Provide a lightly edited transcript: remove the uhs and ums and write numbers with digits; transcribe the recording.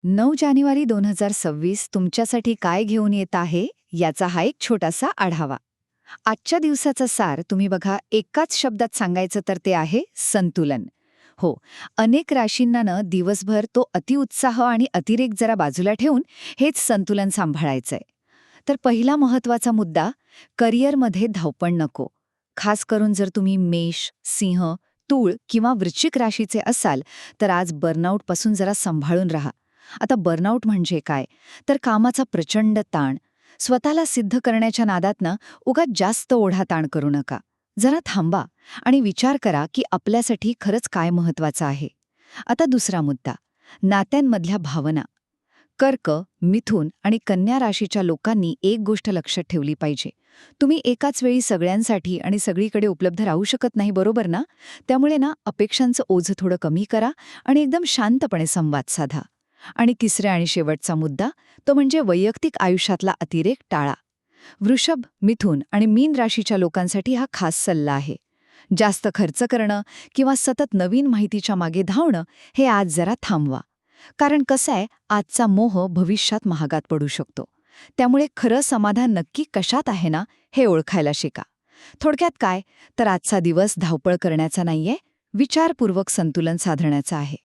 9 जानेवारी 2026 तुमच्यासाठी काय घेऊन येत आहे याचा हा एक छोटासा आढावा. आजच्या दिवसाचा सार तुम्ही बघा एकाच शब्दात सांगायचं तर ते आहे संतुलन. हो, अनेक राशींना ना दिवसभर तो अतिउत्साह आणि अतिरेक जरा बाजूला ठेवून हेच संतुलन सांभाळायचंय. तर पहिला महत्वाचा मुद्दा, करिअरमध्ये धावपळ नको. खास करून जर तुम्ही मेष, सिंह, तूळ किंवा वृश्चिक राशीचे असाल तर आज बर्नआउटपासून जरा सांभाळून राहा. आता बर्नआउट म्हणजे काय? तर कामाचा प्रचंड ताण. स्वतःला सिद्ध करण्याच्या नादातनं उगाच जास्त ओढाताण करू नका. जरा थांबा आणि विचार करा की आपल्यासाठी खरंच काय महत्वाचं आहे. आता दुसरा मुद्दा, नात्यांमधल्या भावना. कर्क, मिथुन आणि कन्या राशीच्या लोकांनी एक गोष्ट लक्षात ठेवली पाहिजे. तुम्ही एकाच वेळी सगळ्यांसाठी आणि सगळीकडे उपलब्ध राहू शकत नाही, बरोबर ना? त्यामुळे ना अपेक्षांचं ओझं थोडं कमी करा आणि एकदम शांतपणे संवाद साधा. आणि तिसरा आणि शेवटचा मुद्दा, तो म्हणजे वैयक्तिक आयुष्यातला अतिरेक टाळा. वृषभ, मिथुन आणि मीन राशीच्या लोकांसाठी हा खास सल्ला आहे. जास्त खर्च करणं किंवा सतत नवीन माहितीच्या मागे धावणं हे आज जरा थांबवा. कारण कसं आहे, आजचा मोह भविष्यात महागात पडू शकतो. त्यामुळे खरं समाधान नक्की कशात आहे ना, हे ओळखायला शिका. थोडक्यात काय, तर आजचा दिवस धावपळ करण्याचा नाहीये, विचारपूर्वक संतुलन साधण्याचा आहे.